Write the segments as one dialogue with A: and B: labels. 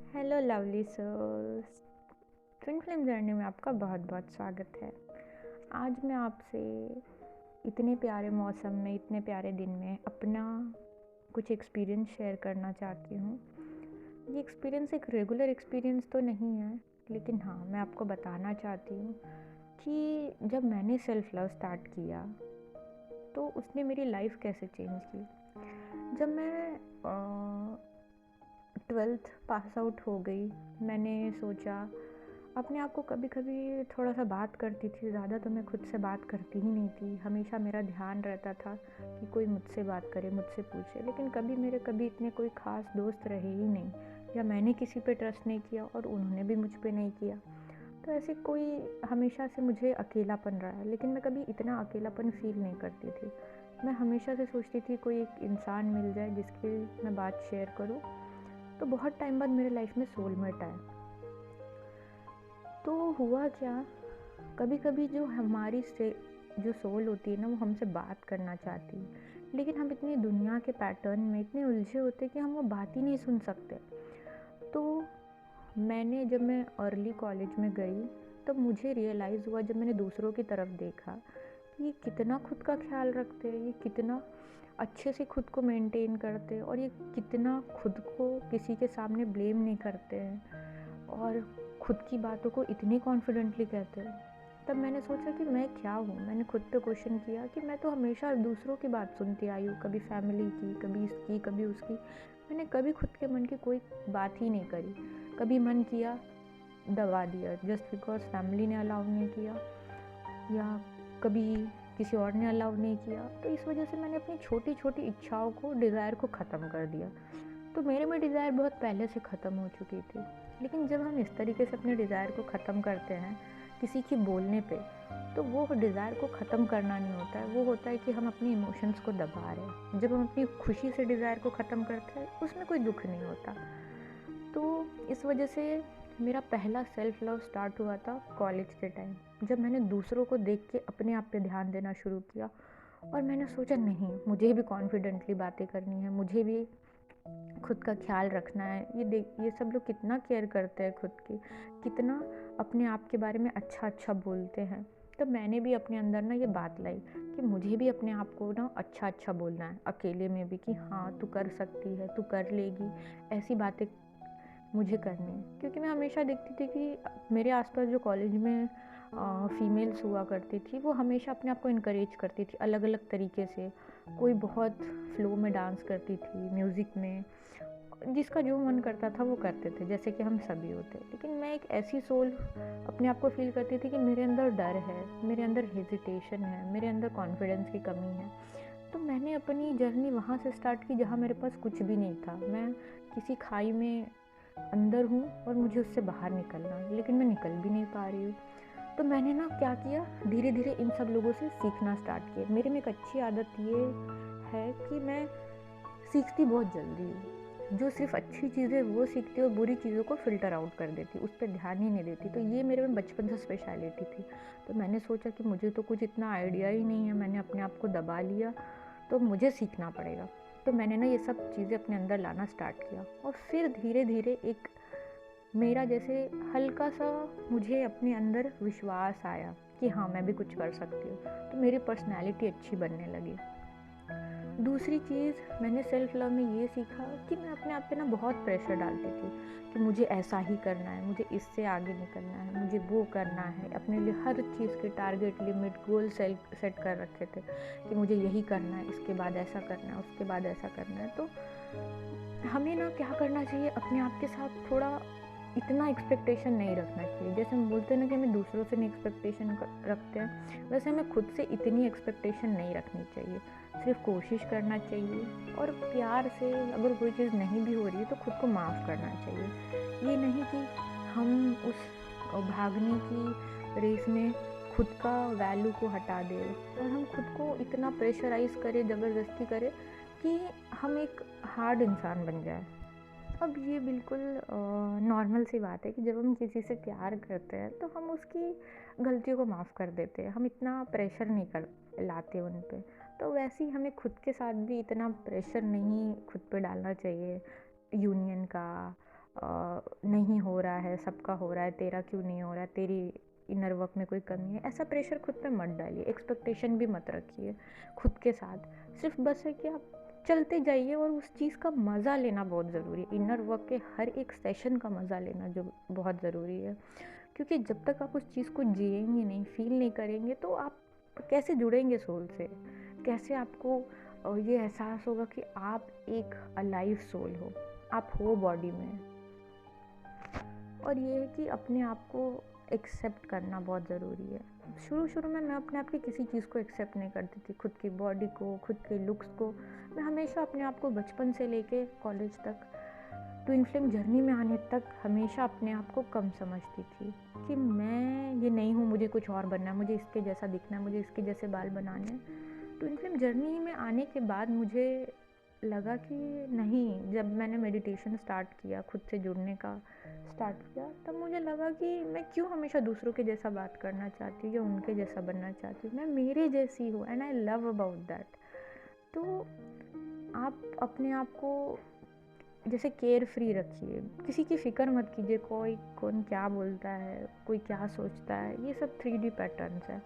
A: Hello lovely souls. Twin flame journey में आपका बहुत बहुत स्वागत है। आज मैं आपसे इतने प्यारे मौसम में, इतने प्यारे दिन में अपना कुछ एक्सपीरियंस शेयर करना चाहती हूँ। ये एक्सपीरियंस एक रेगुलर एक्सपीरियंस तो नहीं है, लेकिन हाँ, मैं आपको बताना चाहती हूँ कि जब मैंने सेल्फ़ लव स्टार्ट किया तो उसने मेरी लाइफ कैसे चेंज की। जब मैं 12th पास आउट हो गई, मैंने सोचा अपने आप को, कभी कभी थोड़ा सा बात करती थी, ज़्यादा तो मैं खुद से बात करती ही नहीं थी। हमेशा मेरा ध्यान रहता था कि कोई मुझसे बात करे, मुझसे पूछे, लेकिन कभी इतने कोई ख़ास दोस्त रहे ही नहीं, या मैंने किसी पे ट्रस्ट नहीं किया और उन्होंने भी मुझ पे नहीं किया। तो ऐसे कोई, हमेशा से मुझे अकेलापन रहा है, लेकिन मैं कभी इतना अकेलापन फील नहीं करती थी। मैं हमेशा से सोचती थी कोई एक इंसान मिल जाए जिसकी मैं बात शेयर करूं। तो बहुत टाइम बाद मेरे लाइफ में सोलमेट आया। तो हुआ क्या, कभी कभी जो हमारी से जो सोल होती है ना, वो हमसे बात करना चाहती है, लेकिन हम इतनी दुनिया के पैटर्न में इतने उलझे होते हैं कि हम वो बात ही नहीं सुन सकते। तो जब मैं अर्ली कॉलेज में गई, तब मुझे रियलाइज़ हुआ, जब मैंने दूसरों की तरफ देखा कि ये कितना खुद का ख्याल रखते हैं, ये कितना अच्छे से खुद को मेंटेन करते हैं, और ये कितना खुद को किसी के सामने ब्लेम नहीं करते हैं और खुद की बातों को इतनी कॉन्फिडेंटली कहते हैं। तब मैंने सोचा कि मैं क्या हूँ। मैंने खुद पे क्वेश्चन किया कि मैं तो हमेशा दूसरों की बात सुनती आई हूँ, कभी फैमिली की, कभी इसकी, कभी उसकी। मैंने कभी खुद के मन की कोई बात ही नहीं करी। कभी मन किया दबा दिया जस्ट बिकॉज फैमिली ने अलाउ नहीं किया, या कभी किसी और ने अलाउ नहीं किया। तो इस वजह से मैंने अपनी छोटी छोटी इच्छाओं को, डिज़ायर को ख़त्म कर दिया। तो मेरे में डिज़ायर बहुत पहले से ख़त्म हो चुकी थी। लेकिन जब हम इस तरीके से अपने डिज़ायर को ख़त्म करते हैं किसी की बोलने पे, तो वो डिज़ायर को ख़त्म करना नहीं होता है, वो होता है कि हम अपनी इमोशंस को दबा रहे हैं। जब हम अपनी खुशी से डिज़ायर को ख़त्म करते हैं, उसमें कोई दुख नहीं होता। तो इस वजह से मेरा पहला सेल्फ लव स्टार्ट हुआ था कॉलेज के टाइम, जब मैंने दूसरों को देख के अपने आप पे ध्यान देना शुरू किया। और मैंने सोचा, नहीं, मुझे भी कॉन्फिडेंटली बातें करनी है, मुझे भी खुद का ख्याल रखना है। ये सब लोग कितना केयर करते हैं खुद की, कितना अपने आप के बारे में अच्छा अच्छा बोलते हैं। तो मैंने भी अपने अंदर ना ये बात लाई कि मुझे भी अपने आप को ना अच्छा अच्छा बोलना है, अकेले में भी, कि हाँ तू कर सकती है, तू कर लेगी। ऐसी बातें मुझे करनी है, क्योंकि मैं हमेशा देखती थी कि मेरे आसपास जो कॉलेज में फीमेल्स हुआ करती थी, वो हमेशा अपने आप को इनकरेज करती थी अलग अलग तरीके से। कोई बहुत फ्लो में डांस करती थी, म्यूज़िक में, जिसका जो मन करता था वो करते थे, जैसे कि हम सभी होते। लेकिन मैं एक ऐसी सोल अपने आप को फील करती थी कि मेरे अंदर डर है, मेरे अंदर हेजिटेशन है, मेरे अंदर कॉन्फिडेंस की कमी है। तो मैंने अपनी जर्नी वहाँ से स्टार्ट की जहाँ मेरे पास कुछ भी नहीं था। मैं किसी खाई में अंदर हूँ और मुझे उससे बाहर निकलना है, लेकिन मैं निकल भी नहीं पा रही हूँ। तो मैंने ना क्या किया, धीरे धीरे इन सब लोगों से सीखना स्टार्ट किया। मेरे में एक अच्छी आदत ये है कि मैं सीखती बहुत जल्दी हूँ। जो सिर्फ अच्छी चीज़ें वो सीखती और बुरी चीज़ों को फ़िल्टर आउट कर देती, उस पर ध्यान ही नहीं देती। तो ये मेरे में बचपन से स्पेशलिटी थी। तो मैंने सोचा कि मुझे तो कुछ इतना आइडिया ही नहीं है, मैंने अपने आप को दबा लिया, तो मुझे सीखना पड़ेगा। तो मैंने ना ये सब चीज़ें अपने अंदर लाना स्टार्ट किया, और फिर धीरे धीरे एक मेरा जैसे हल्का सा मुझे अपने अंदर विश्वास आया कि हाँ, मैं भी कुछ कर सकती हूँ। तो मेरी पर्सनैलिटी अच्छी बनने लगी। दूसरी चीज़ मैंने सेल्फ लव में ये सीखा कि मैं अपने आप पे ना बहुत प्रेशर डालती थी कि मुझे ऐसा ही करना है, मुझे इससे आगे निकलना है, मुझे वो करना है। अपने लिए हर चीज़ के टारगेट, लिमिट, गोल सेट कर रखे थे कि मुझे यही करना है, इसके बाद ऐसा करना है, उसके बाद ऐसा करना है। तो हमें ना क्या करना चाहिए, अपने आप के साथ थोड़ा इतना एक्सपेक्टेशन नहीं रखना चाहिए। जैसे हम बोलते हैं ना कि हमें दूसरों से नहीं एक्सपेक्टेशन रखते हैं, वैसे हमें खुद से इतनी एक्सपेक्टेशन नहीं रखनी चाहिए। सिर्फ कोशिश करना चाहिए, और प्यार से अगर कोई चीज़ नहीं भी हो रही है तो खुद को माफ़ करना चाहिए। ये नहीं कि हम उस भागने की रेस में खुद का वैल्यू को हटा दें और हम खुद को इतना प्रेशराइज़ करें, ज़बरदस्ती करें कि हम एक हार्ड इंसान बन जाए। अब ये बिल्कुल नॉर्मल सी बात है कि जब हम किसी से प्यार करते हैं तो हम उसकी गलतियों को माफ़ कर देते हैं, हम इतना प्रेशर नहीं कर लाते उन पे। तो वैसे ही हमें खुद के साथ भी इतना प्रेशर नहीं खुद पे डालना चाहिए, यूनियन का, नहीं हो रहा है, सबका हो रहा है, तेरा क्यों नहीं हो रहा है, तेरी इनर वर्क में कोई कमी है, ऐसा प्रेशर खुद पे मत डालिए, एक्सपेक्टेशन भी मत रखिए खुद के साथ। सिर्फ बस है कि आप चलते जाइए और उस चीज़ का मज़ा लेना बहुत ज़रूरी है। इनर वर्क के हर एक सेशन का मज़ा लेना जो बहुत ज़रूरी है, क्योंकि जब तक आप उस चीज़ को जिएंगे नहीं, फील नहीं करेंगे, तो आप कैसे जुड़ेंगे सोल से, कैसे आपको ये एहसास होगा कि आप एक अलाइव सोल हो, आप हो बॉडी में। और ये है कि अपने आप को एक्सेप्ट करना बहुत ज़रूरी है। शुरू में मैं अपने आप की किसी चीज़ को एक्सेप्ट नहीं करती थी, खुद की बॉडी को, खुद के लुक्स को। मैं हमेशा अपने आप को बचपन से लेके कॉलेज तक, ट्विन फ्लेम जर्नी में आने तक हमेशा अपने आप को कम समझती थी कि मैं ये नहीं हूँ, मुझे कुछ और बनना है, मुझे इसके जैसा दिखना है, मुझे इसके जैसे बाल बनाने हैं। ट्विन फ्लेम जर्नी में आने के बाद मुझे लगा कि नहीं, जब मैंने मेडिटेशन स्टार्ट किया, खुद से जुड़ने का स्टार्ट किया, तब मुझे लगा कि मैं क्यों हमेशा दूसरों के जैसा बात करना चाहती हूँ या उनके जैसा बनना चाहती हूँ। मैं मेरे जैसी हूँ and I love about that. तो आप अपने आप को जैसे केयर फ्री रखिए, किसी की फ़िक्र मत कीजिए कोई कौन क्या बोलता है, कोई क्या सोचता है। ये सब 3D पैटर्न्स है,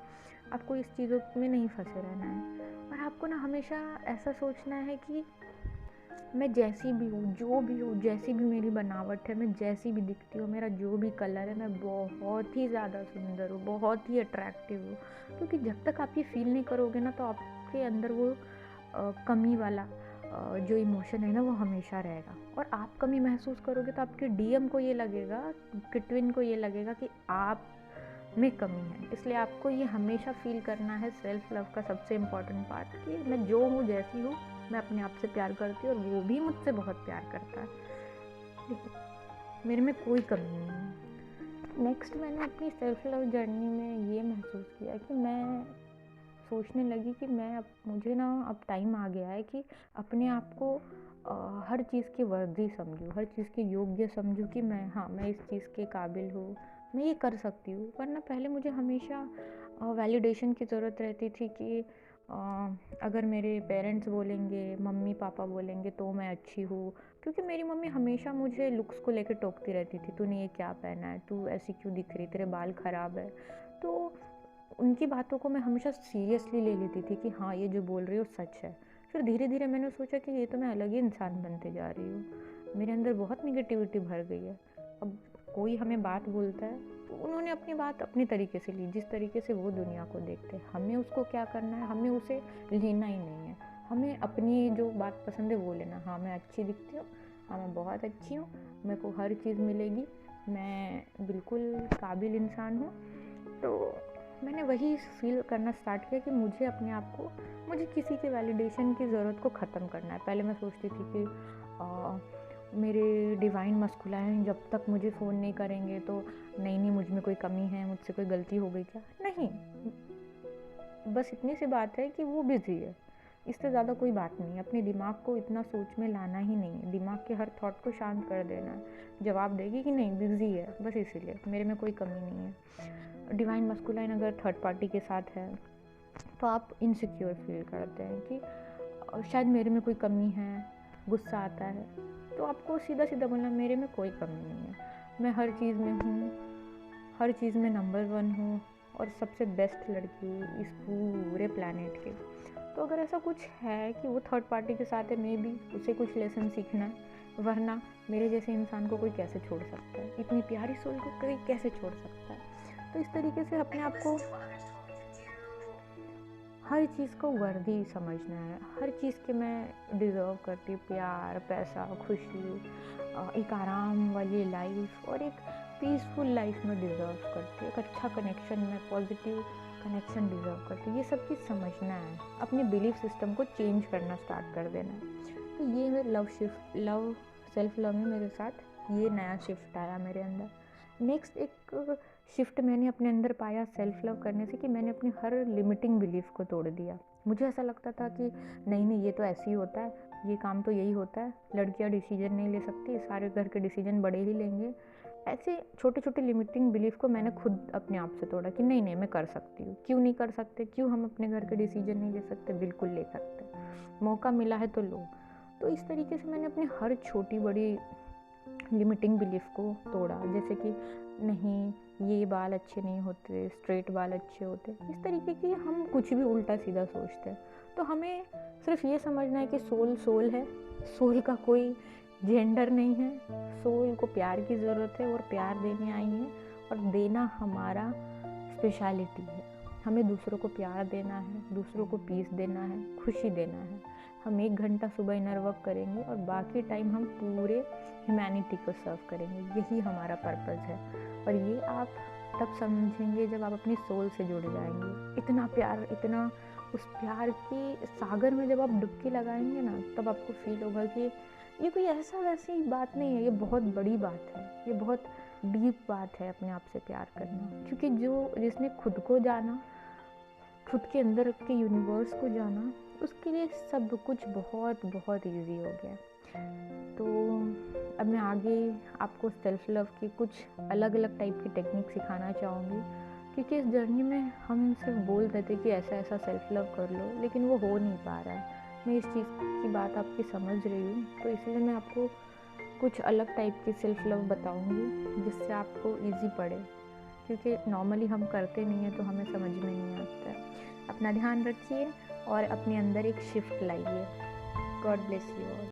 A: आपको इस चीज़ों में नहीं फंसे रहना है। और आपको ना हमेशा ऐसा सोचना है कि मैं जैसी भी हूँ, जो भी हूँ, जैसी भी मेरी बनावट है, मैं जैसी भी दिखती हूँ, मेरा जो भी कलर है, मैं बहुत ही ज़्यादा सुंदर हूँ, बहुत ही अट्रैक्टिव हूँ। क्योंकि जब तक आप ये फील नहीं करोगे ना, तो आपके अंदर वो कमी वाला जो इमोशन है ना, वो हमेशा रहेगा। और आप कमी महसूस करोगे तो आपके डीएम को ये लगेगा, कि ट्विन को ये लगेगा कि आप में कमी है। इसलिए आपको ये हमेशा फील करना है, सेल्फ लव का सबसे इम्पॉर्टेंट पार्ट, कि मैं जो हूँ, जैसी हूँ, मैं अपने आप से प्यार करती हूँ और वो भी मुझसे बहुत प्यार करता है, मेरे में कोई कमी नहीं है। नेक्स्ट मैंने अपनी सेल्फ लव जर्नी में ये महसूस किया कि मैं सोचने लगी कि मुझे ना अब टाइम आ गया है कि अपने आप को हर चीज़ की वर्दी समझूँ, हर चीज़ के योग्य समझूँ कि मैं इस चीज़ के काबिल हूँ, मैं ये कर सकती हूँ। वरना पहले मुझे हमेशा वैलिडेशन की ज़रूरत रहती थी कि अगर मेरे पेरेंट्स बोलेंगे, मम्मी पापा बोलेंगे तो मैं अच्छी हूँ। क्योंकि मेरी मम्मी हमेशा मुझे लुक्स को लेकर टोकती रहती थी, तूने ये क्या पहना है, तू ऐसी क्यों दिख रही, तेरे बाल ख़राब है। तो उनकी बातों को मैं हमेशा सीरियसली ले लेती थी कि हाँ, ये जो बोल रही हो सच है। फिर धीरे धीरे मैंने सोचा कि ये तो मैं अलग ही इंसान बनते जा रही हूँ, मेरे अंदर बहुत निगेटिविटी भर गई है। अब कोई हमें बात बोलता है, तो उन्होंने अपनी बात अपनी तरीके से ली, जिस तरीके से वो दुनिया को देखते हैं। हमें उसको क्या करना है, हमें उसे लेना ही नहीं है। हमें अपनी जो बात पसंद है वो लेना। हाँ, मैं अच्छी दिखती हूँ, हाँ मैं बहुत अच्छी हूँ, मेरे को हर चीज़ मिलेगी, मैं बिल्कुल काबिल इंसान हूँ। तो मैंने वही फील करना स्टार्ट किया कि मुझे किसी के वैलिडेशन की ज़रूरत को ख़त्म करना है। पहले मैं सोचती थी कि मेरे डिवाइन मस्कुलाइन जब तक मुझे फ़ोन नहीं करेंगे तो नहीं मुझ में कोई कमी है, मुझसे कोई गलती हो गई क्या। नहीं, बस इतनी सी बात है कि वो बिज़ी है, इससे ज़्यादा कोई बात नहीं है। अपने दिमाग को इतना सोच में लाना ही नहीं है, दिमाग के हर थॉट को शांत कर देना है। जवाब देगी कि नहीं, बिज़ी है, बस इसीलिए, मेरे में कोई कमी नहीं है। डिवाइन मस्कुलाइन अगर थर्ड पार्टी के साथ है तो आप इनसिक्योर फील करते हैं कि शायद मेरे में कोई कमी है, गुस्सा आता है, तो आपको सीधा सीधा बोलना, मेरे में कोई कमी नहीं है, मैं हर चीज़ में हूँ, हर चीज़ में नंबर 1 हूँ और सबसे बेस्ट लड़की हूँ इस पूरे प्लैनेट के। तो अगर ऐसा कुछ है कि वो थर्ड पार्टी के साथ है, मे बी उसे कुछ लेसन सीखना है, वरना मेरे जैसे इंसान को कोई कैसे छोड़ सकता है, इतनी प्यारी सोल को कोई कैसे छोड़ सकता है। तो इस तरीके से अपने आप को हर चीज़ को वर्दी समझना है, हर चीज़ के मैं डिज़र्व करती हूँ, प्यार, पैसा, खुशी, एक आराम वाली लाइफ और एक पीसफुल लाइफ में डिज़र्व करती हूँ, एक अच्छा कनेक्शन में, पॉजिटिव कनेक्शन डिज़र्व करती हूँ। ये सब चीज़ समझना है, अपने बिलीफ सिस्टम को चेंज करना स्टार्ट कर देना है। तो ये मेरे सेल्फ लव में मेरे साथ ये नया शिफ्ट आया मेरे अंदर। नेक्स्ट एक शिफ्ट मैंने अपने अंदर पाया सेल्फ लव करने से कि मैंने अपनी हर लिमिटिंग बिलीफ को तोड़ दिया। मुझे ऐसा लगता था कि नहीं ये तो ऐसे ही होता है, ये काम तो यही होता है, लड़कियां डिसीजन नहीं ले सकती, सारे घर के डिसीजन बड़े ही लेंगे। ऐसे छोटे छोटे लिमिटिंग बिलीफ को मैंने खुद अपने आप से तोड़ा कि नहीं मैं कर सकती हूँ, क्यों नहीं कर सकते, क्यों हम अपने घर के डिसीजन नहीं ले सकते, बिल्कुल ले सकते, मौका मिला है तो लो। तो इस तरीके से मैंने अपनी हर छोटी बड़ी लिमिटिंग बिलीफ को तोड़ा, जैसे कि नहीं ये बाल अच्छे नहीं होते, स्ट्रेट बाल अच्छे होते, इस तरीके की हम कुछ भी उल्टा सीधा सोचते हैं। तो हमें सिर्फ ये समझना है कि सोल सोल है, सोल का कोई जेंडर नहीं है, सोल को प्यार की ज़रूरत है और प्यार देने आई है, और देना हमारा स्पेशलिटी है। हमें दूसरों को प्यार देना है, दूसरों को पीस देना है, खुशी देना है। हम 1 घंटा सुबह इनर वर्क करेंगे और बाकी टाइम हम पूरे ह्यूमैनिटी को सर्व करेंगे, यही हमारा पर्पस है। और ये आप तब समझेंगे जब आप अपनी सोल से जुड़ जाएंगे। इतना प्यार, इतना उस प्यार के सागर में जब आप डुबकी लगाएंगे ना, तब आपको फील होगा कि ये कोई ऐसा वैसी बात नहीं है, ये बहुत बड़ी बात है, ये बहुत डीप बात है अपने आप से प्यार करना। क्योंकि जिसने खुद को जाना, खुद के अंदर के यूनिवर्स को जाना, उसके लिए सब कुछ बहुत बहुत इजी हो गया। तो अब मैं आगे आपको सेल्फ लव की कुछ अलग अलग टाइप की टेक्निक सिखाना चाहूँगी, क्योंकि इस जर्नी में हम सिर्फ बोल देते कि ऐसा ऐसा सेल्फ लव कर लो, लेकिन वो हो नहीं पा रहा है। मैं इस चीज़ की बात आपकी समझ रही हूँ, तो इसलिए मैं आपको कुछ अलग टाइप की सेल्फ लव बताऊँगी जिससे आपको ईजी पड़े, क्योंकि नॉर्मली हम करते नहीं हैं तो हमें समझ में नहीं आता है। अपना ध्यान रखिए और अपने अंदर एक शिफ्ट लाइए। God bless you all.